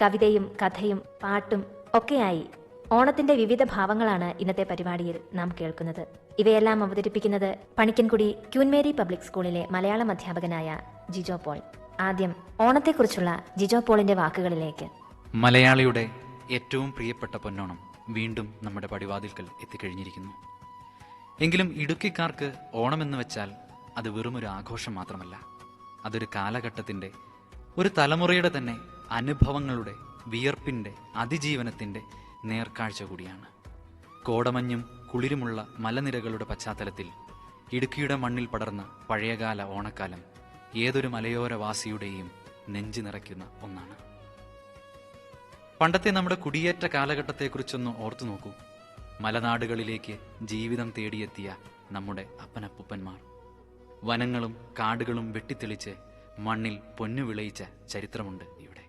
കവിതയും കഥയും പാട്ടും ഒക്കെയായി ഓണത്തിന്റെ വിവിധ ഭാവങ്ങളാണ് ഇന്നത്തെ പരിപാടിയിൽ നാം കേൾക്കുന്നത്. ഇവയെല്ലാം അവതരിപ്പിക്കുന്നത് പണിക്കൻകുടി ക്യൂൻ മേരി പബ്ലിക് സ്കൂളിലെ മലയാളം അധ്യാപകനായ ജിജോ പോൾ. ആദ്യം ഓണത്തെക്കുറിച്ചുള്ള ജിജോ പോളിന്റെ വാക്കുകളിലേക്ക്. മലയാളിയുടെ ഏറ്റവും പ്രിയപ്പെട്ട പൊന്നോണം വീണ്ടും നമ്മുടെ പടിവാതിൽക്കൽ എത്തിക്കഴിഞ്ഞിരിക്കുന്നു. എങ്കിലും ഇടുക്കിക്കാർക്ക് ഓണമെന്ന് വെച്ചാൽ അത് വെറുമൊരു ആഘോഷം മാത്രമല്ല, അതൊരു കാലഘട്ടത്തിൻ്റെ, ഒരു തലമുറയുടെ തന്നെ അനുഭവങ്ങളുടെ, വിയർപ്പിൻ്റെ, അതിജീവനത്തിൻ്റെ നേർക്കാഴ്ച കൂടിയാണ്. കോടമഞ്ഞും കുളിരുമുള്ള മലനിരകളുടെ പശ്ചാത്തലത്തിൽ ഇടുക്കിയുടെ മണ്ണിൽ പടർന്ന പഴയകാല ഓണക്കാലം ഏതൊരു മലയോരവാസിയുടെയും നെഞ്ചു നിറയ്ക്കുന്ന ഒന്നാണ്. പണ്ടത്തെ നമ്മുടെ കുടിയേറ്റ കാലഘട്ടത്തെക്കുറിച്ചൊന്ന് ഓർത്തു നോക്കൂ. മലനാടുകളിലേക്ക് ജീവിതം തേടിയെത്തിയ നമ്മുടെ അപ്പനപ്പൂപ്പന്മാർ വനങ്ങളും കാടുകളും വെട്ടിത്തെളിച്ച് മണ്ണിൽ പൊന്നു വിളയിച്ച ചരിത്രമുണ്ട് ഇവിടെ.